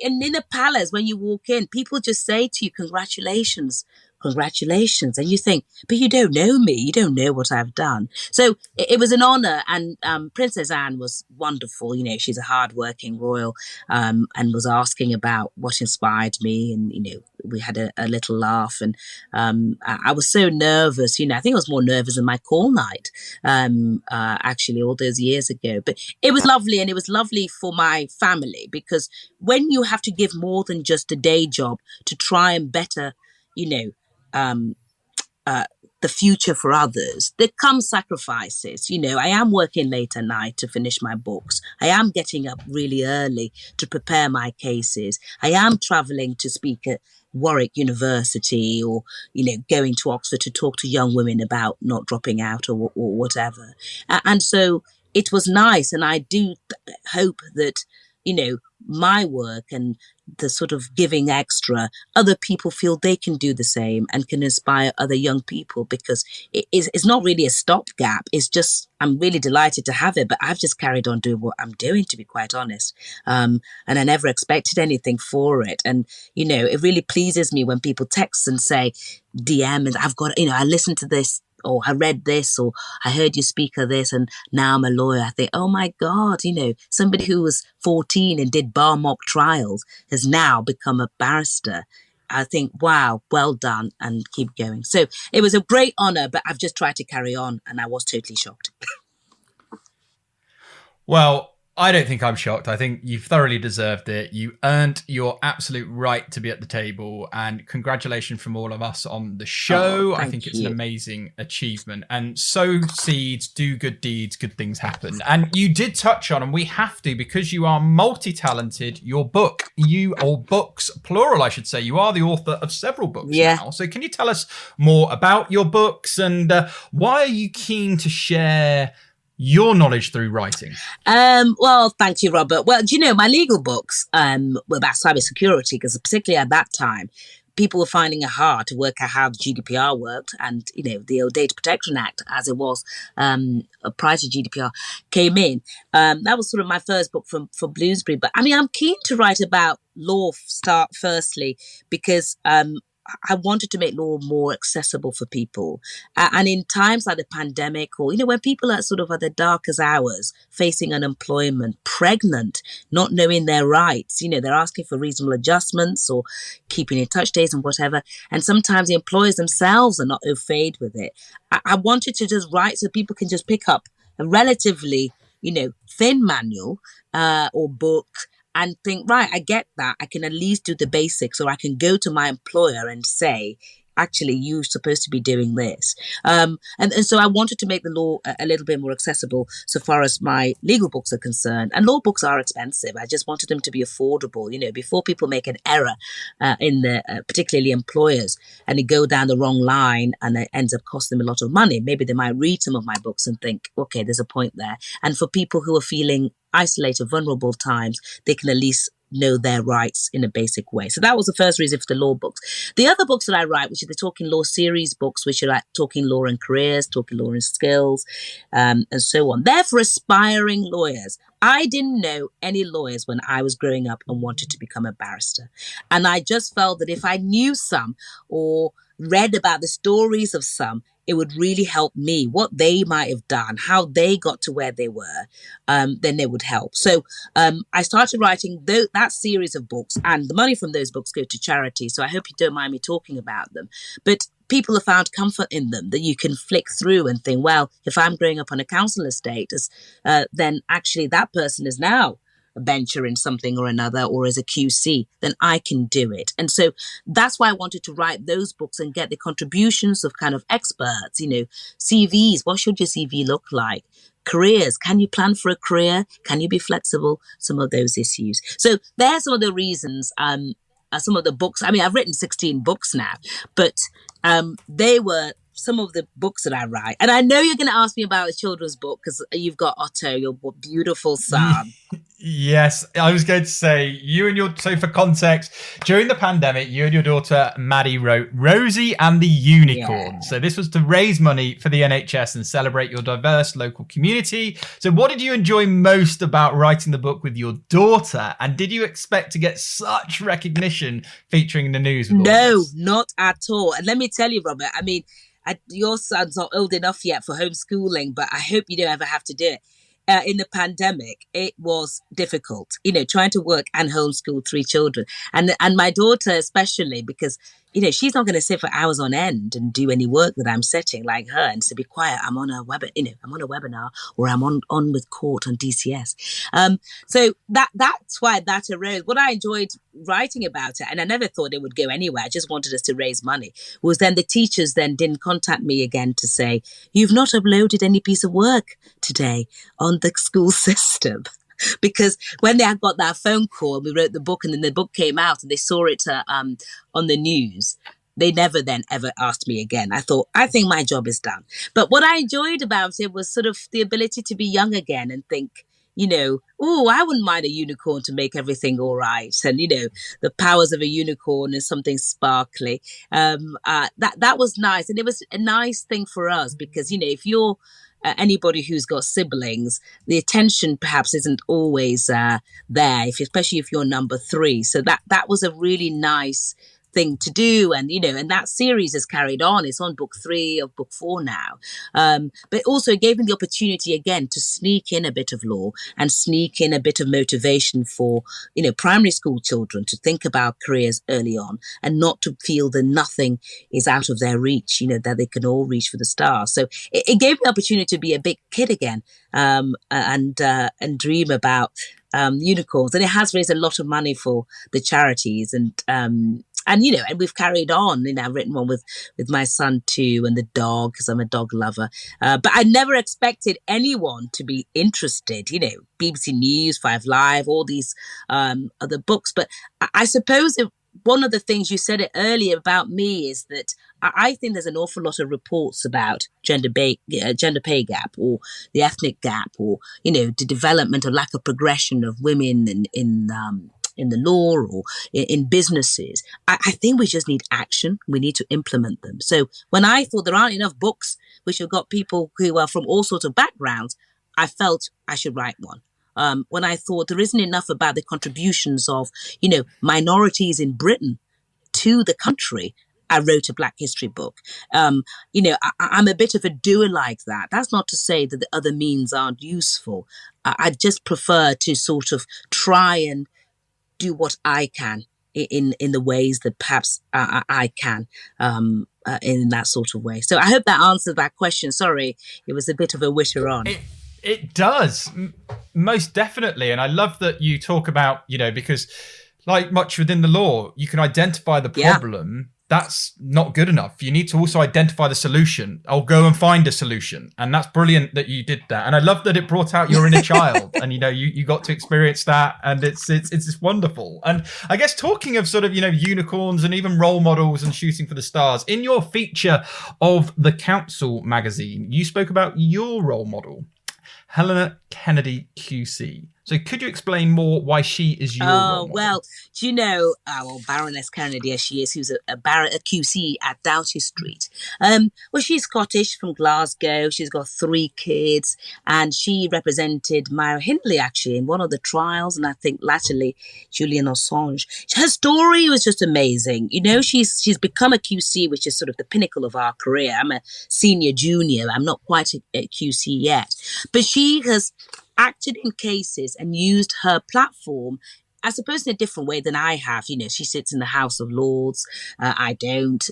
in the palace, when you walk in, people just say to you, congratulations congratulations. And you think, but you don't know me. You don't know what I've done. So it was an honor. And Princess Anne was wonderful. You know, she's a hardworking royal, and was asking about what inspired me. And, you know, we had a little laugh. And I was so nervous. You know, I think I was more nervous than my call night, actually, all those years ago. But it was lovely. And it was lovely for my family, because when you have to give more than just a day job to try and better, you know, the future for others, there come sacrifices. You know, I am working late at night to finish my books. I am getting up really early to prepare my cases. I am traveling to speak at Warwick University, or, you know, going to Oxford to talk to young women about not dropping out, or whatever. And so it was nice. And I do hope that, you know, my work and the sort of giving extra, other people feel they can do the same and can inspire other young people, because it's not really a stopgap. It's just, I'm really delighted to have it, but I've just carried on doing what I'm doing, to be quite honest. And I never expected anything for it. And, you know, it really pleases me when people text and say, DM, and I've got, you know, I listened to this, or I read this, or I heard you speak of this, and now I'm a lawyer. I think, oh my God, you know, somebody who was 14 and did bar mock trials has now become a barrister. I think, wow, well done, and keep going. So it was a great honor, but I've just tried to carry on, and I was totally shocked. Well, I don't think I'm shocked. I think you've thoroughly deserved it. You earned your absolute right to be at the table, and congratulations from all of us on the show. I think it's an amazing achievement, and sow seeds, do good deeds, good things happen. And you did touch on, and we have to, because you are multi-talented, your book, or books, plural, I should say, you are the author of several books now. So can you tell us more about your books, and why are you keen to share your knowledge through writing? Well, thank you, Robert. Well, do you know, my legal books were about cybersecurity, because particularly at that time, people were finding it hard to work out how the GDPR worked, and, you know, the old Data Protection Act, as it was prior to GDPR, came in. That was sort of my first book for Bloomsbury. But I mean, I'm keen to write about law firstly, because I wanted to make law more accessible for people. And in times like the pandemic, or, you know, when people are sort of at their darkest hours, facing unemployment, pregnant, not knowing their rights, you know, they're asking for reasonable adjustments or keeping in touch days and whatever. And sometimes the employers themselves are not au fait with it. I wanted to just write so people can just pick up a relatively, you know, thin manual or book, and think, right, I get that. I can at least do the basics, or I can go to my employer and say, actually, you're supposed to be doing this. And so I wanted to make the law a little bit more accessible so far as my legal books are concerned. And law books are expensive. I just wanted them to be affordable, you know, before people make an error in the, particularly employers, and they go down the wrong line and it ends up costing them a lot of money. Maybe they might read some of my books and think, okay, there's a point there. And for people who are feeling isolated, vulnerable times, they can at least know their rights in a basic way. So that was the first reason for the law books. The other books that I write, which are the Talking Law series books, which are like Talking Law and Careers, Talking Law and Skills, and so on. They're for aspiring lawyers. I didn't know any lawyers when I was growing up and wanted to become a barrister. And I just felt that if I knew some or read about the stories of some, it would really help me, what they might have done, how they got to where they were, then it would help. So I started writing that series of books, and the money from those books go to charity. So I hope you don't mind me talking about them. But people have found comfort in them, that you can flick through and think, well, if I'm growing up on a council estate, then actually that person is now a bencher in something or another, or as a QC, then I can do it. And so that's why I wanted to write those books and get the contributions of kind of experts, you know, CVs. What should your CV look like? Careers. Can you plan for a career? Can you be flexible? Some of those issues. So there's some of the reasons, some of the books. I mean, I've written 16 books now, but they were some of the books that I write, and I know you're going to ask me about a children's book because you've got Otto, your beautiful son. Yes, I was going to say, so for context, during the pandemic, you and your daughter Maddie wrote Rosie and the Unicorn. Yeah. So this was to raise money for the NHS and celebrate your diverse local community. So what did you enjoy most about writing the book with your daughter? And did you expect to get such recognition featuring in the news? No, not at all. And let me tell you, Robert, I mean, your son's not old enough yet for homeschooling, but I hope you don't ever have to do it. In the pandemic, it was difficult, trying to work and homeschool 3 children. And my daughter especially, because, she's not going to sit for hours on end and do any work that I'm setting like her and to be quiet. I'm on a webinar or I'm on with court on DCS. So that's why that arose. What I enjoyed writing about it, and I never thought it would go anywhere, I just wanted us to raise money, was then the teachers then didn't contact me again to say, you've not uploaded any piece of work today on the school system. Because when they had got that phone call, we wrote the book and then the book came out and they saw it on the news, they never then ever asked me again. I think my job is done. But what I enjoyed about it was sort of the ability to be young again and think, I wouldn't mind a unicorn to make everything all right. And, the powers of a unicorn is something sparkly. That was nice. And it was a nice thing for us because, if you're anybody who's got siblings, the attention perhaps isn't always there, especially if you're number 3. So that was a really nice thing to do. And, and that series has carried on. It's on book 3 of book 4 now. But also gave me the opportunity again to sneak in a bit of law and sneak in a bit of motivation for, primary school children to think about careers early on and not to feel that nothing is out of their reach, that they can all reach for the stars. So it gave me the opportunity to be a big kid again, and dream about unicorns. And it has raised a lot of money for the charities and we've carried on. I've written one with my son too, and the dog, because I'm a dog lover. But I never expected anyone to be interested. BBC News, 5 Live, all these other books. But I suppose one of the things you said it earlier about me is that I think there's an awful lot of reports about gender pay gap or the ethnic gap or the development or lack of progression of women in the law or in businesses. I think we just need action. We need to implement them. So when I thought there aren't enough books which have got people who are from all sorts of backgrounds, I felt I should write one. When I thought there isn't enough about the contributions of, minorities in Britain to the country, I wrote a Black History book. I'm a bit of a doer like that. That's not to say that the other means aren't useful. I just prefer to sort of try and do what I can in the ways that perhaps I can in that sort of way. So I hope that answered that question. Sorry, it was a bit of a witter on. It does, most definitely. And I love that you talk about, because like much within the law, you can identify the problem. That's not good enough. You need to also identify the solution. I'll go and find a solution. And that's brilliant that you did that. And I love that it brought out your inner child and, you got to experience that. And it's just wonderful. And I guess talking of sort of, unicorns and even role models and shooting for the stars, in your feature of the Council magazine, you spoke about your role model, Helena Kennedy QC. So could you explain more why she is your role model? Well, do you know, Baroness Kennedy, as she is, who's a QC at Doughty Street. Well, she's Scottish, from Glasgow. She's got 3 kids, and she represented Myra Hindley, actually, in one of the trials, and I think latterly Julian Assange. Her story was just amazing. She's become a QC, which is sort of the pinnacle of our career. I'm a senior junior. I'm not quite a QC yet. But she has acted in cases and used her platform, I suppose, in a different way than I have. She sits in the House of Lords. I don't,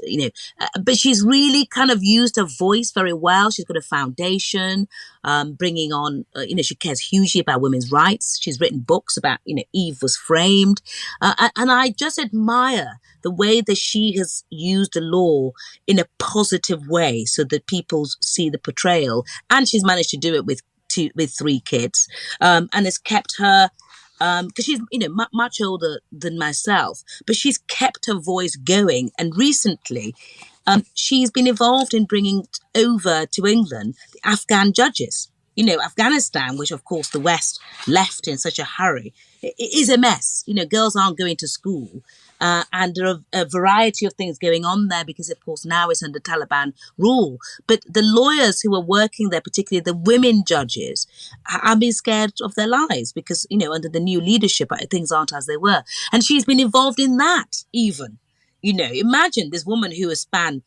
but she's really kind of used her voice very well. She's got a foundation, bringing on, she cares hugely about women's rights. She's written books about, Eve was framed. And I just admire the way that she has used the law in a positive way so that people see the portrayal. And she's managed to do it with 3 kids, and has kept her, because she's much older than myself, but she's kept her voice going. And recently, she's been involved in bringing over to England the Afghan judges. Afghanistan, which of course the West left in such a hurry, it is a mess. Girls aren't going to school. And there are a variety of things going on there because, of course, now it's under Taliban rule. But the lawyers who are working there, particularly the women judges, are being scared of their lives because, under the new leadership, things aren't as they were. And she's been involved in that even. Imagine this woman who has spanned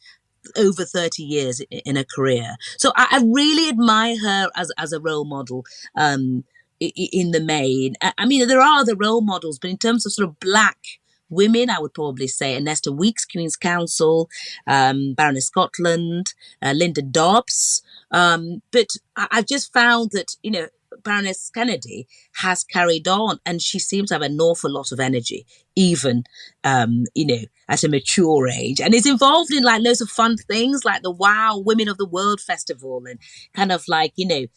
over 30 years in her career. So I really admire her as a role model in the main. I mean, there are other role models, but in terms of sort of black women, I would probably say Ernesta Weeks, Queen's Counsel, Baroness Scotland, Linda Dobbs. But I've just found that, Baroness Kennedy has carried on and she seems to have an awful lot of energy, even, at a mature age, and is involved in like loads of fun things like the Wow Women of the World Festival and kind of like, the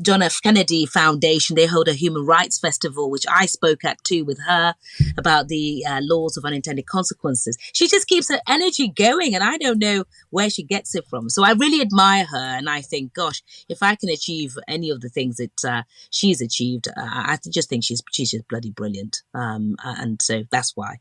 John F. Kennedy Foundation. They hold a human rights festival, which I spoke at too with her about the laws of unintended consequences. She just keeps her energy going and I don't know where she gets it from. So I really admire her and I think, gosh, if I can achieve any of the things that she's achieved, I just think she's just bloody brilliant. And so that's why.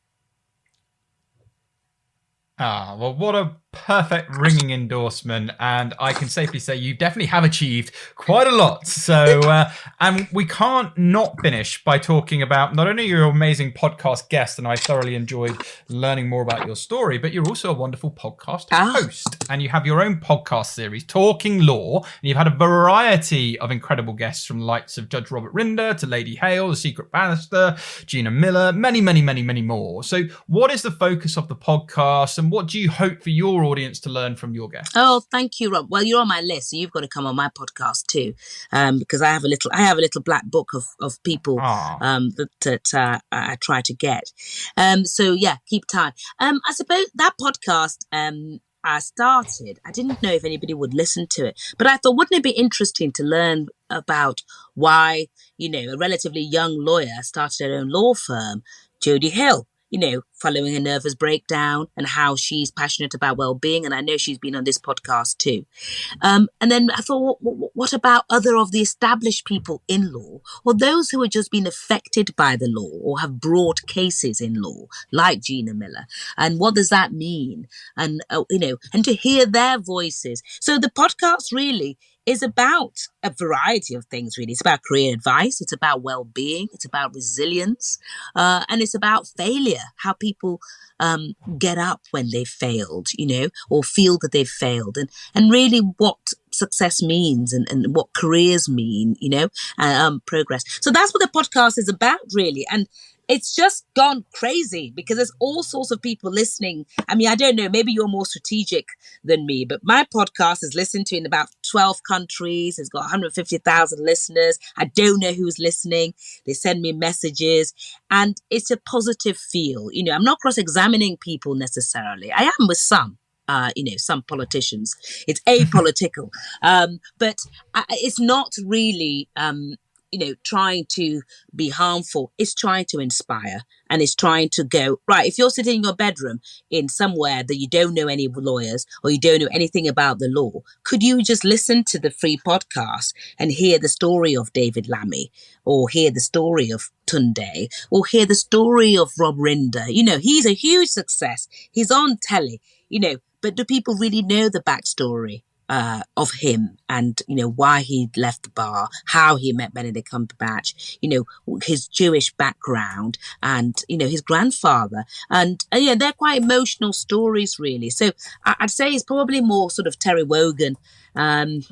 Well, what a perfect ringing endorsement. And I can safely say you definitely have achieved quite a lot. So, and we can't not finish by talking about not only your amazing podcast guest, and I thoroughly enjoyed learning more about your story, but you're also a wonderful podcast host. And you have your own podcast series, Talking Law. And you've had a variety of incredible guests from the likes of Judge Robert Rinder to Lady Hale, the Secret Barrister, Gina Miller, many, many, many, many more. So what is the focus of the podcast and what do you hope for your audience to learn from your guests? Oh, thank you, Rob. Well, you're on my list, so you've got to come on my podcast too, because I have a little black book of people that I try to get. So yeah, keep time. I suppose that podcast I started, I didn't know if anybody would listen to it, but I thought, wouldn't it be interesting to learn about why a relatively young lawyer started her own law firm, Jodie Hill. Following a nervous breakdown and how she's passionate about well-being. And I know she's been on this podcast too. And then I thought, what about other of the established people in law or those who have just been affected by the law or have brought cases in law, like Gina Miller? And what does that mean? And, and to hear their voices. So the podcast really is about a variety of things, really. It's about career advice. It's about well-being. It's about resilience. And it's about failure, how people get up when they've failed, or feel that they've failed. And really what success means and what careers mean, progress. So that's what the podcast is about, really. And it's just gone crazy because there's all sorts of people listening. I mean, I don't know, maybe you're more strategic than me, but my podcast is listened to in about 12 countries. It's got 150,000 listeners. I don't know who's listening. They send me messages and it's a positive feel. I'm not cross-examining people necessarily. I am with some. Some politicians. It's apolitical. But it's not really... trying to be harmful. It's trying to inspire and it's trying to go, right, if you're sitting in your bedroom in somewhere that you don't know any lawyers or you don't know anything about the law, could you just listen to the free podcast and hear the story of David Lammy or hear the story of Tunde or hear the story of Rob Rinder? He's a huge success. He's on telly, but do people really know the backstory? Of him and, why he left the bar, how he met Benedict Cumberbatch, his Jewish background and, his grandfather. And they're quite emotional stories, really. So I'd say it's probably more sort of Terry Wogan and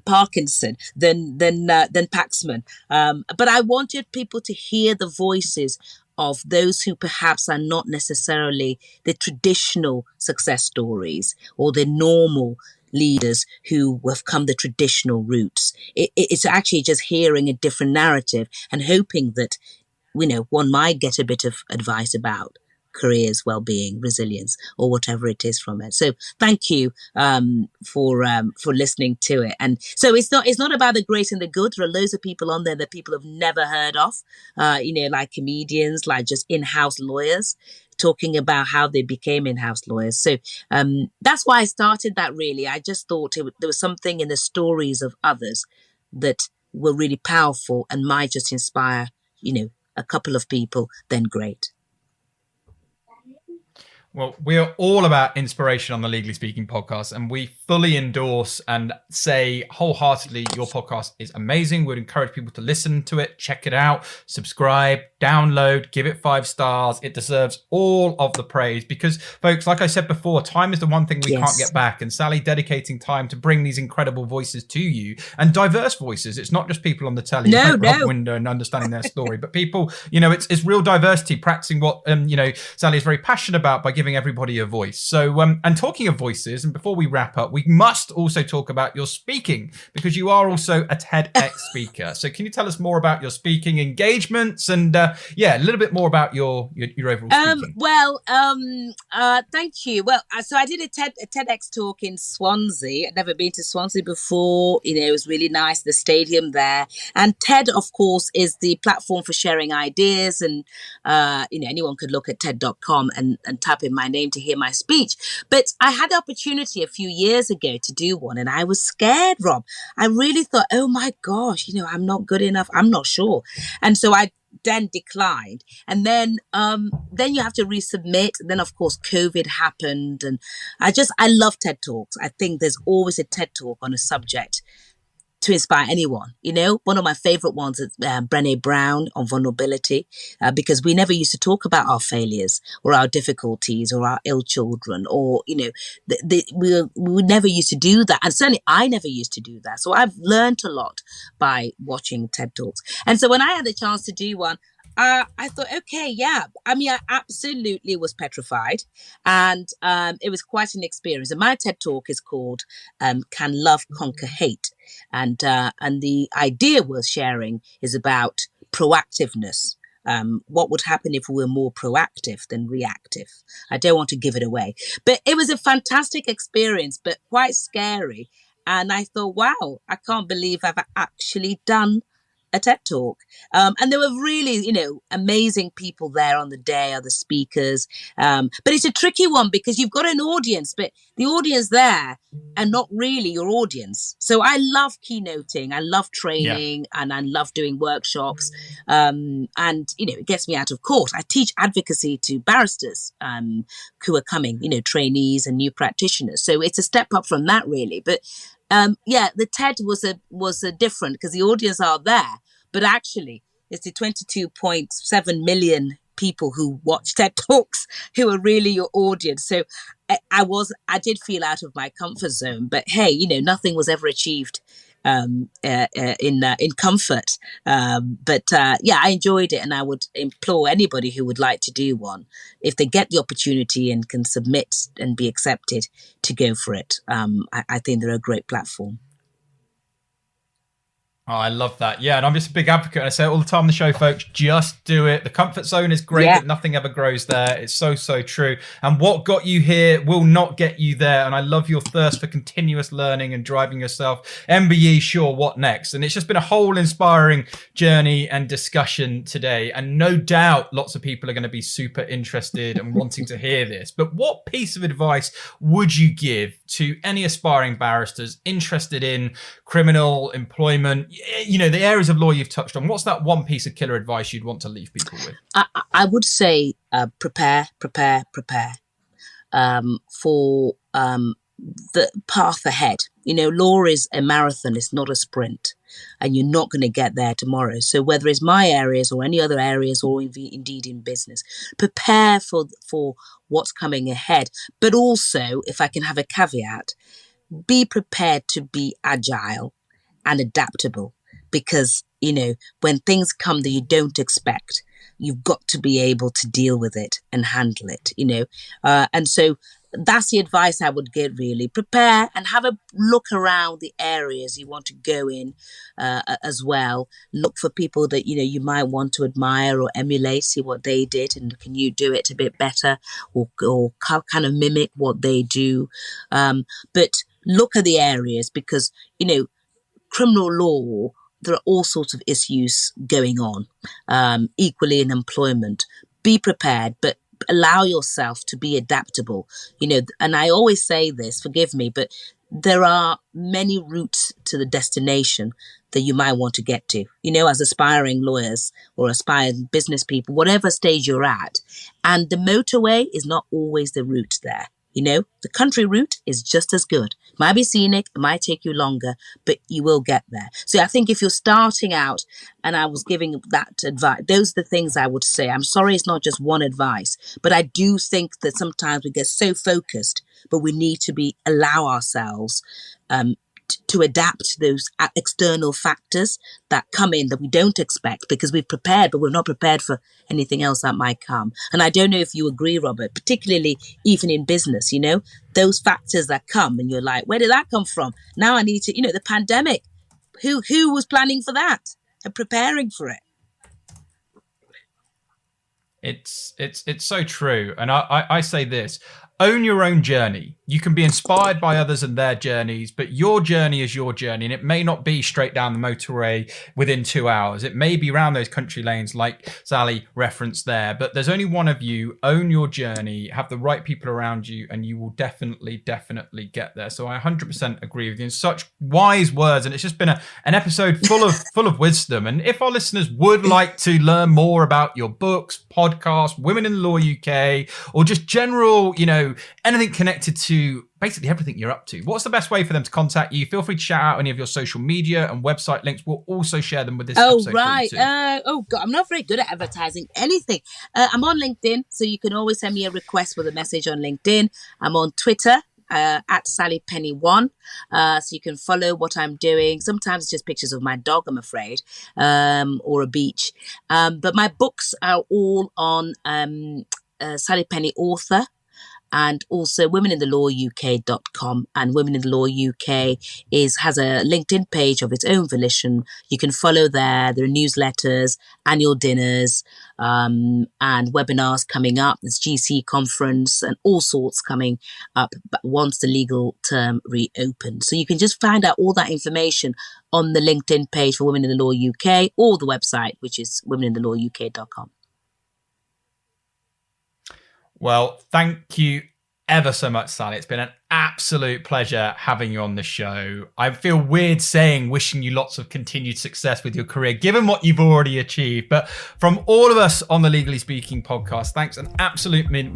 Parkinson than Paxman. But I wanted people to hear the voices of those who perhaps are not necessarily the traditional success stories or the normal leaders who have come the traditional routes. It's actually just hearing a different narrative and hoping that, one might get a bit of advice about careers, well-being, resilience, or whatever it is from it. So thank you for listening to it. And so it's not about the great and the good. There are loads of people on there that people have never heard of, like comedians, like just in-house lawyers, talking about how they became in-house lawyers. So that's why I started that, really. I just thought there was something in the stories of others that were really powerful and might just inspire, a couple of people, then great. Well, we're all about inspiration on the Legally Speaking podcast, and we fully endorse and say wholeheartedly your podcast is amazing. We'd encourage people to listen to it, check it out, subscribe, download, give it 5 stars. It deserves all of the praise because, folks, like I said before, time is the one thing we can't get back. And Sally dedicating time to bring these incredible voices to you, and diverse voices. It's not just people on the telly, window and understanding their story, but people, it's real diversity, practicing what, Sally is very passionate about by giving everybody a voice. So, and talking of voices, and before we wrap up, we must also talk about your speaking, because you are also a TEDx speaker. So can you tell us more about your speaking engagements and, a little bit more about your overall speaking? Thank you. Well, so I did a TEDx talk in Swansea. I'd never been to Swansea before. It was really nice, the stadium there. And TED, of course, is the platform for sharing ideas. And, anyone could look at TED.com and type in my name to hear my speech. But I had the opportunity a few years ago to do one, and I was scared, Rob. I really thought, oh my gosh, I'm not good enough. I'm not sure. And so I then declined. And then you have to resubmit. Then, of course, COVID happened. And I love TED Talks. I think there's always a TED Talk on a subject to inspire anyone. One of my favorite ones is Brené Brown on vulnerability, because we never used to talk about our failures or our difficulties or our ill children, or, we never used to do that. And certainly I never used to do that. So I've learned a lot by watching TED Talks. And so when I had the chance to do one, I thought, okay, yeah. I mean, I absolutely was petrified, and it was quite an experience. And my TED Talk is called "Can Love Conquer Hate?" And the idea we're sharing is about proactiveness. What would happen if we were more proactive than reactive? I don't want to give it away, but it was a fantastic experience, but quite scary. And I thought, wow, I can't believe I've actually done a TED Talk. And there were really, amazing people there on the day, other speakers. But it's a tricky one because you've got an audience, but the audience there are not really your audience. So I love keynoting, I love training, and I love doing workshops. And, it gets me out of court. I teach advocacy to barristers who are coming, trainees and new practitioners. So it's a step up from that, really. But the TED was a different, because the audience are there, but actually it's the 22.7 million people who watch TED Talks who are really your audience. So I did feel out of my comfort zone, but hey, nothing was ever achieved in comfort. I enjoyed it, and I would implore anybody who would like to do one, if they get the opportunity and can submit and be accepted, to go for it. I think they're a great platform. Oh, I love that. Yeah, and I'm just a big advocate. And I say it all the time on the show, folks, just do it. The comfort zone is great, but nothing ever grows there. It's so, so true. And what got you here will not get you there. And I love your thirst for continuous learning and driving yourself. MBE, sure, what next? And it's just been a whole inspiring journey and discussion today. And no doubt lots of people are going to be super interested and wanting to hear this. But what piece of advice would you give to any aspiring barristers interested in criminal, employment, the areas of law you've touched on? What's that one piece of killer advice you'd want to leave people with? I would say prepare for the path ahead. Law is a marathon, it's not a sprint, and you're not going to get there tomorrow. So whether it's my areas or any other areas, or indeed in business, prepare for what's coming ahead. But also, if I can have a caveat, be prepared to be agile and adaptable, because, when things come that you don't expect, you've got to be able to deal with it and handle it, and so that's the advice I would give, really. Prepare and have a look around the areas you want to go in as well. Look for people that, you might want to admire or emulate, see what they did, and can you do it a bit better or kind of mimic what they do. But look at the areas because, criminal law, there are all sorts of issues going on, equally in employment. Be prepared, but allow yourself to be adaptable, and I always say this, forgive me, but there are many routes to the destination that you might want to get to, as aspiring lawyers or aspiring business people, whatever stage you're at. And the motorway is not always the route there. The country route is just as good. It might be scenic, it might take you longer, but you will get there. So I think if you're starting out, and I was giving that advice, those are the things I would say. I'm sorry it's not just one advice, but I do think that sometimes we get so focused, but we need to allow ourselves to adapt to those external factors that come in that we don't expect because we've prepared, but we're not prepared for anything else that might come. And I don't know if you agree, Robert, particularly even in business, those factors that come and you're like, where did that come from? Now I need to, the pandemic, who was planning for that and preparing for it? It's so true. And I say this, own your own journey. You can be inspired by others and their journeys, but your journey is your journey. And it may not be straight down the motorway within 2 hours. It may be around those country lanes like Sally referenced there, but there's only one of you. Own your journey, have the right people around you, and you will definitely get there. So I 100% agree with you. And such wise words. And it's just been an episode full of wisdom. And if our listeners would like to learn more about your books, podcasts, Women in the Law UK, or just general, anything connected to basically everything you're up to, what's the best way for them to contact you? Feel free to shout out any of your social media and website links. We'll also share them with this episode. Right. God, I'm not very good at advertising anything. I'm on LinkedIn, so you can always send me a request with a message on LinkedIn. I'm on Twitter at SallyPenny1, so you can follow what I'm doing. Sometimes it's just pictures of my dog, I'm afraid, or a beach. But my books are all on Sally Penny Author, and also womeninthelawuk.com, and Women in the Law UK has a LinkedIn page of its own volition. You can follow there. There are newsletters, annual dinners, and webinars coming up. There's GC conference and all sorts coming up once the legal term reopens. So you can just find out all that information on the LinkedIn page for Women in the Law UK or the website, which is womeninthelawuk.com. Well, thank you ever so much, Sally. It's been an absolute pleasure having you on the show. I feel weird saying wishing you lots of continued success with your career, given what you've already achieved. But from all of us on the Legally Speaking podcast, thanks an absolute million.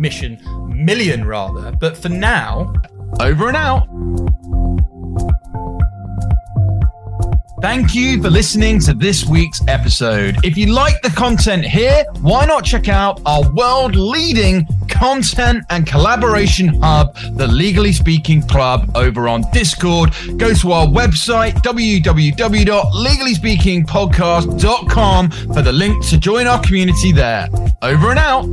But for now, over and out. Thank you for listening to this week's episode. If you like the content here, why not check out our world-leading content and collaboration hub, the Legally Speaking Club, over on Discord. Go to our website, www.legallyspeakingpodcast.com, for the link to join our community there. Over and out.